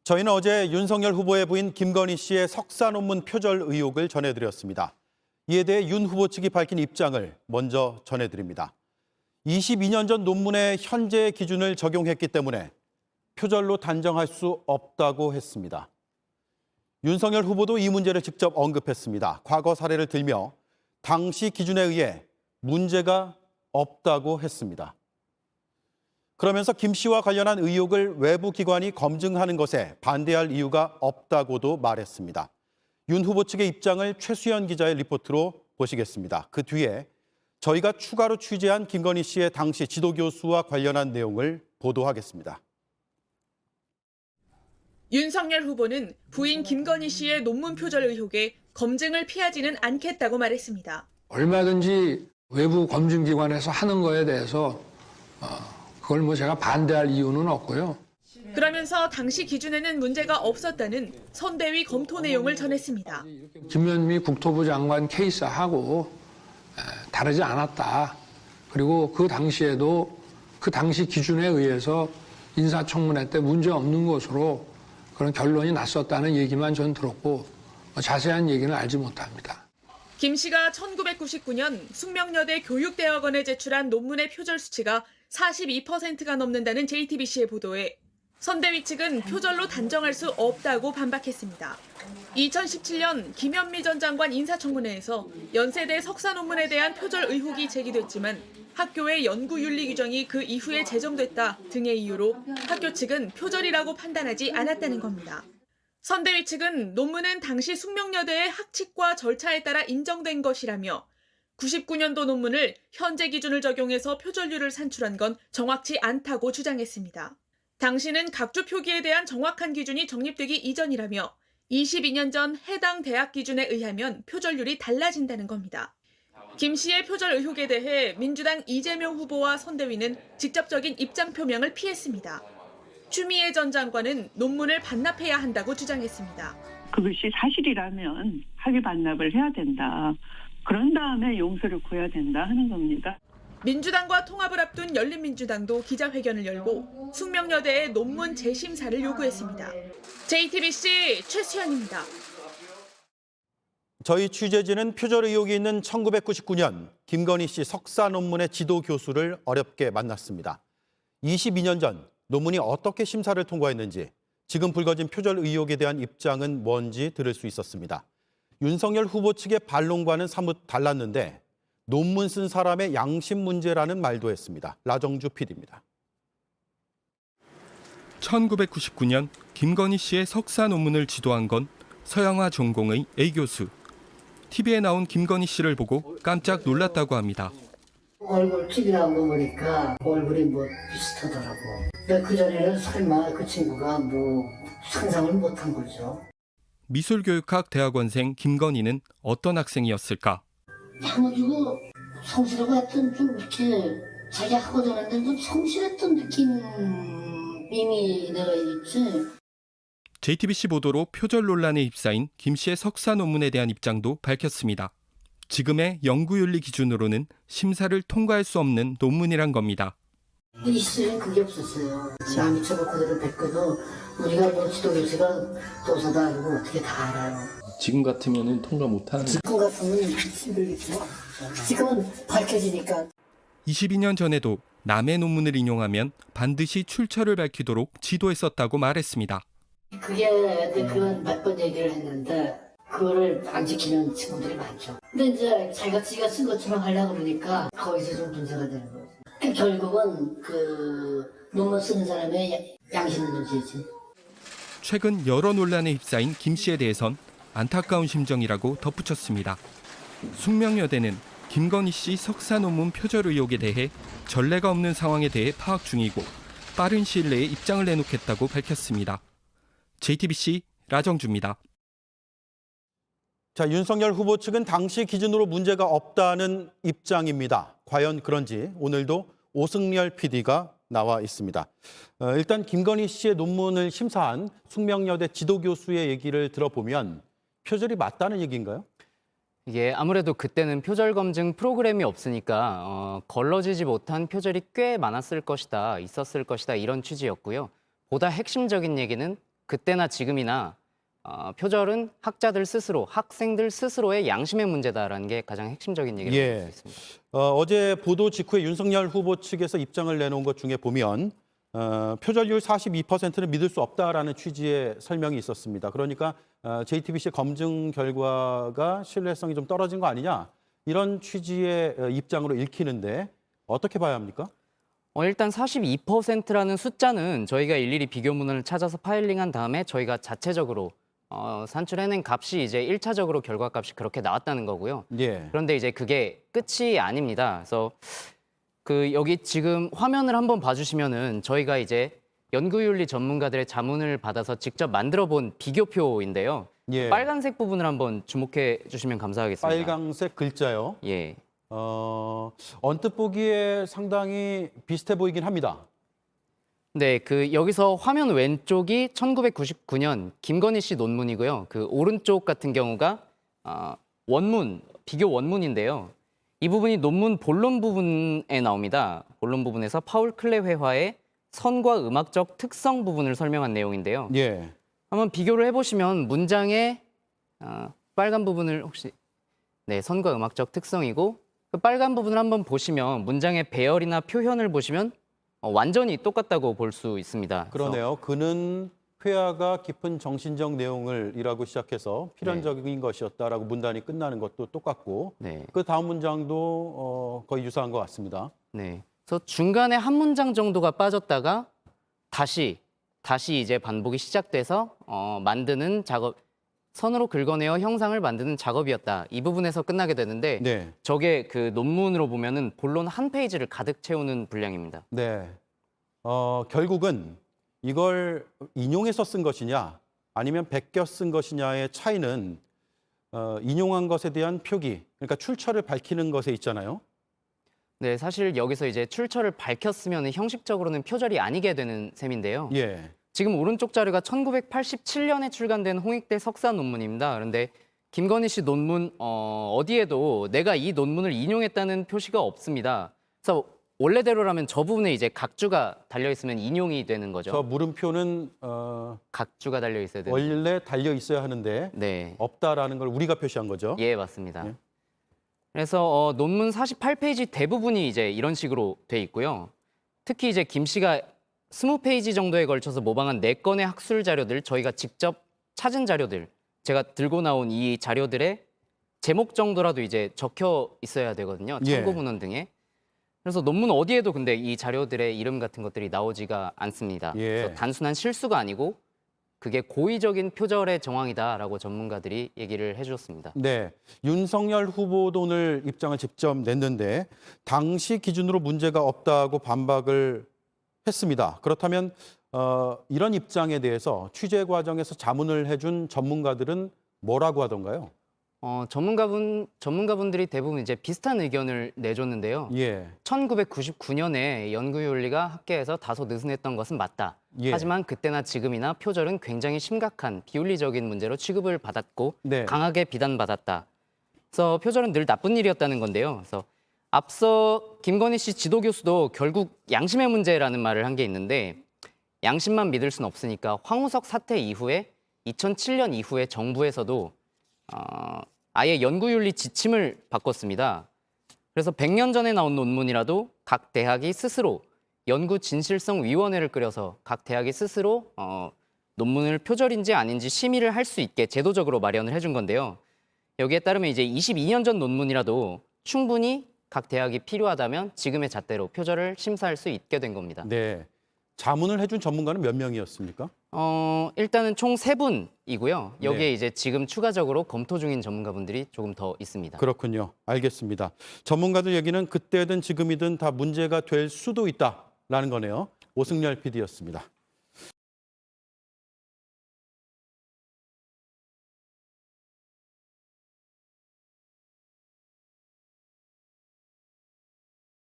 저희는 어제 윤석열 후보의 부인 김건희 씨의 석사 논문 표절 의혹을 전해드렸습니다. 이에 대해 윤 후보 측이 밝힌 입장을 먼저 전해드립니다. 22년 전 논문의 현재 기준을 적용했기 때문에 표절로 단정할 수 없다고 했습니다. 윤석열 후보도 이 문제를 직접 언급했습니다. 과거 사례를 들며 당시 기준에 의해 문제가 없다고 했습니다. 그러면서 김 씨와 관련한 의혹을 외부 기관이 검증하는 것에 반대할 이유가 없다고도 말했습니다. 윤 후보 측의 입장을 최수연 기자의 리포트로 보시겠습니다. 그 뒤에 저희가 추가로 취재한 김건희 씨의 당시 지도교수와 관련한 내용을 보도하겠습니다. 윤석열 후보는 부인 김건희 씨의 논문 표절 의혹에 검증을 피하지는 않겠다고 말했습니다. 얼마든지 외부 검증기관에서 하는 거에 대해서 그걸 제가 반대할 이유는 없고요. 그러면서 당시 기준에는 문제가 없었다는 선대위 검토 내용을 전했습니다. 김현미 국토부 장관 케이스하고 다르지 않았다. 그리고 그 당시에도 그 당시 기준에 의해서 인사청문회 때 문제 없는 것으로 그런 결론이 났었다는 얘기만 전 들었고 자세한 얘기는 알지 못합니다. 김 씨가 1999년 숙명여대 교육대학원에 제출한 논문의 표절 수치가 42%가 넘는다는 JTBC의 보도에 선대위 측은 표절로 단정할 수 없다고 반박했습니다. 2017년 김현미 전 장관 인사청문회에서 연세대 석사 논문에 대한 표절 의혹이 제기됐지만 학교의 연구윤리 규정이 그 이후에 제정됐다 등의 이유로 학교 측은 표절이라고 판단하지 않았다는 겁니다. 선대위 측은 논문은 당시 숙명여대의 학칙과 절차에 따라 인정된 것이라며 99년도 논문을 현재 기준을 적용해서 표절률을 산출한 건 정확치 않다고 주장했습니다. 당시는 각주 표기에 대한 정확한 기준이 정립되기 이전이라며 22년 전 해당 대학 기준에 의하면 표절률이 달라진다는 겁니다. 김 씨의 표절 의혹에 대해 민주당 이재명 후보와 선대위는 직접적인 입장 표명을 피했습니다. 추미애 전 장관은 논문을 반납해야 한다고 주장했습니다. 그것이 사실이라면 학위 반납을 해야 된다. 그런 다음에 용서를 구해야 된다 하는 겁니다. 민주당과 통합을 앞둔 열린민주당도 기자회견을 열고 숙명여대의 논문 재심사를 요구했습니다. JTBC 최수연입니다. 저희 취재진은 표절 의혹이 있는 1999년 김건희 씨 석사 논문의 지도 교수를 어렵게 만났습니다. 22년 전 논문이 어떻게 심사를 통과했는지, 지금 불거진 표절 의혹에 대한 입장은 뭔지 들을 수 있었습니다. 윤석열 후보 측의 반론과는 사뭇 달랐는데 논문 쓴 사람의 양심 문제라는 말도 했습니다. 라정주 PD입니다. 1999년 김건희 씨의 석사 논문을 지도한 건 서양화 전공의 A 교수. TV에 나온 김건희 씨를 보고 깜짝 놀랐다고 합니다. 얼굴 TV 나온 거 보니까 얼굴이 비슷하더라고. 근데 그전에는 설마 그 친구가 상상을 못한 거죠. 미술교육학 대학원생 김건희는 어떤 학생이었을까? 야무지고 성실하고 하여튼 좀 이렇게 자기 하고 다녔는데 좀 성실했던 느낌이 내가 있지. JTBC 보도로 표절 논란에 휩싸인 김 씨의 석사 논문에 대한 입장도 밝혔습니다. 지금의 연구윤리 기준으로는 심사를 통과할 수 없는 논문이란 겁니다. 이 시절엔 그게 없었어요. 남이 저거 그대로 뱉고도 우리가 지도교수가 도서다 알고 어떻게 다 알아요. 지금 같으면 통과 못하는. 지금 같으면 힘들겠죠. 지금은 밝혀지니까. 22년 전에도 남의 논문을 인용하면 반드시 출처를 밝히도록 지도했었다고 말했습니다. 그게 그런 몇 번 얘기를 했는데 그거를 안 지키는 친구들이 많죠. 근데 이제 자기가 쓴 것처럼 하려고 그러니까 거기서 좀 문제가 되는 거죠. 결국은 그 논문 쓰는 사람의 양심 문제지. 최근 여러 논란에 휩싸인 김 씨에 대해선 안타까운 심정이라고 덧붙였습니다. 숙명여대는 김건희 씨 석사 논문 표절 의혹에 대해 전례가 없는 상황에 대해 파악 중이고 빠른 시일 내에 입장을 내놓겠다고 밝혔습니다. JTBC 라정주입니다. 자, 윤석열 후보 측은 당시 기준으로 문제가 없다는 입장입니다. 과연 그런지 오늘도 오승열 PD가 나와 있습니다. 일단 김건희 씨의 논문을 심사한 숙명여대 지도교수의 얘기를 들어보면 표절이 맞다는 얘기인가요? 이게 아무래도 그때는 표절 검증 프로그램이 없으니까 걸러지지 못한 표절이 꽤 많았을 것이다, 있었을 것이다 이런 취지였고요. 보다 핵심적인 얘기는 그때나 지금이나 표절은 학자들 스스로, 학생들 스스로의 양심의 문제다라는 게 가장 핵심적인 얘기를 예. 할 수 있습니다. 어제 보도 직후에 윤석열 후보 측에서 입장을 내놓은 것 중에 보면 표절률 42%는 믿을 수 없다라는 취지의 설명이 있었습니다. 그러니까 JTBC 검증 결과가 신뢰성이 좀 떨어진 거 아니냐 이런 취지의 입장으로 읽히는데 어떻게 봐야 합니까? 일단 42%라는 숫자는 저희가 일일이 비교문을 찾아서 파일링한 다음에 저희가 자체적으로 산출해낸 값이 이제 1차적으로 결과값이 그렇게 나왔다는 거고요. 예. 그런데 이제 그게 끝이 아닙니다. 그래서 여기 지금 화면을 한번 봐주시면은 저희가 이제 연구윤리 전문가들의 자문을 받아서 직접 만들어 본 비교표인데요. 예. 빨간색 부분을 한번 주목해 주시면 감사하겠습니다. 빨강색 글자요. 예. 언뜻 보기에 상당히 비슷해 보이긴 합니다. 네, 여기서 화면 왼쪽이 1999년 김건희 씨 논문이고요. 오른쪽 같은 경우가 원문, 비교 원문인데요. 이 부분이 논문 본론 부분에 나옵니다. 본론 부분에서 파울 클레 회화의 선과 음악적 특성 부분을 설명한 내용인데요. 예. 한번 비교를 해보시면 문장의 빨간 부분을 혹시 선과 음악적 특성이고 그 빨간 부분을 한번 보시면 문장의 배열이나 표현을 보시면 완전히 똑같다고 볼 수 있습니다. 그러네요. 그는 회화가 깊은 정신적 내용을 이라고 시작해서 필연적인 것이었다라고 문단이 끝나는 것도 똑같고 네. 그 다음 문장도 거의 유사한 것 같습니다. 네. 그래서 중간에 한 문장 정도가 빠졌다가 다시 이제 반복이 시작돼서 만드는 작업, 선으로 긁어내어 형상을 만드는 작업이었다. 이 부분에서 끝나게 되는데 네. 저게 논문으로 보면은 본론 한 페이지를 가득 채우는 분량입니다. 네. 결국은 이걸 인용해서 쓴 것이냐 아니면 베껴 쓴 것이냐의 차이는 인용한 것에 대한 표기, 그러니까 출처를 밝히는 것에 있잖아요. 네, 사실 여기서 이제 출처를 밝혔으면 형식적으로는 표절이 아니게 되는 셈인데요. 예. 지금 오른쪽 자료가 1987년에 출간된 홍익대 석사 논문입니다. 그런데 김건희 씨 논문 어디에도 내가 이 논문을 인용했다는 표시가 없습니다. 그래서 원래대로라면 저 부분에 이제 각주가 달려 있으면 인용이 되는 거죠. 저 물음표는 각주가 달려 있어야 되는. 원래 달려 있어야 하는데 네. 없다라는 걸 우리가 표시한 거죠. 예, 맞습니다. 예. 그래서 논문 48페이지 대부분이 이제 이런 식으로 돼 있고요. 특히 이제 김 씨가 20페이지 정도에 걸쳐서 모방한 4건의 학술 자료들, 저희가 직접 찾은 자료들, 제가 들고 나온 이 자료들의 제목 정도라도 이제 적혀 있어야 되거든요. 참고 문헌 등에. 그래서 논문 어디에도 근데 이 자료들의 이름 같은 것들이 나오지가 않습니다. 예. 그래서 단순한 실수가 아니고 그게 고의적인 표절의 정황이다라고 전문가들이 얘기를 해주셨습니다. 네, 윤석열 후보도 오늘 입장을 직접 냈는데 당시 기준으로 문제가 없다고 반박을 했습니다. 그렇다면 이런 입장에 대해서 취재 과정에서 자문을 해준 전문가들은 뭐라고 하던가요? 전문가분들이 대부분 이제 비슷한 의견을 내줬는데요. 예. 1999년에 연구윤리가 학계에서 다소 느슨했던 것은 맞다. 예. 하지만 그때나 지금이나 표절은 굉장히 심각한 비윤리적인 문제로 취급을 받았고 네. 강하게 비난받았다. 그래서 표절은 늘 나쁜 일이었다는 건데요. 그래서 앞서 김건희 씨 지도 교수도 결국 양심의 문제라는 말을 한 게 있는데 양심만 믿을 수는 없으니까 황우석 사태 이후에 2007년 이후에 정부에서도 아예 연구윤리 지침을 바꿨습니다. 그래서 100년 전에 나온 논문이라도 각 대학이 스스로 연구진실성위원회를 꾸려서 각 대학이 스스로 논문을 표절인지 아닌지 심의를 할 수 있게 제도적으로 마련을 해준 건데요. 여기에 따르면 이제 22년 전 논문이라도 충분히 각 대학이 필요하다면 지금의 잣대로 표절을 심사할 수 있게 된 겁니다. 네. 자문을 해준 전문가는 몇 명이었습니까? 일단은 총 3분이고요. 여기에 네. 이제 지금 추가적으로 검토 중인 전문가분들이 조금 더 있습니다. 그렇군요. 알겠습니다. 전문가들 얘기는 그때든 지금이든 다 문제가 될 수도 있다라는 거네요. 오승열 PD였습니다.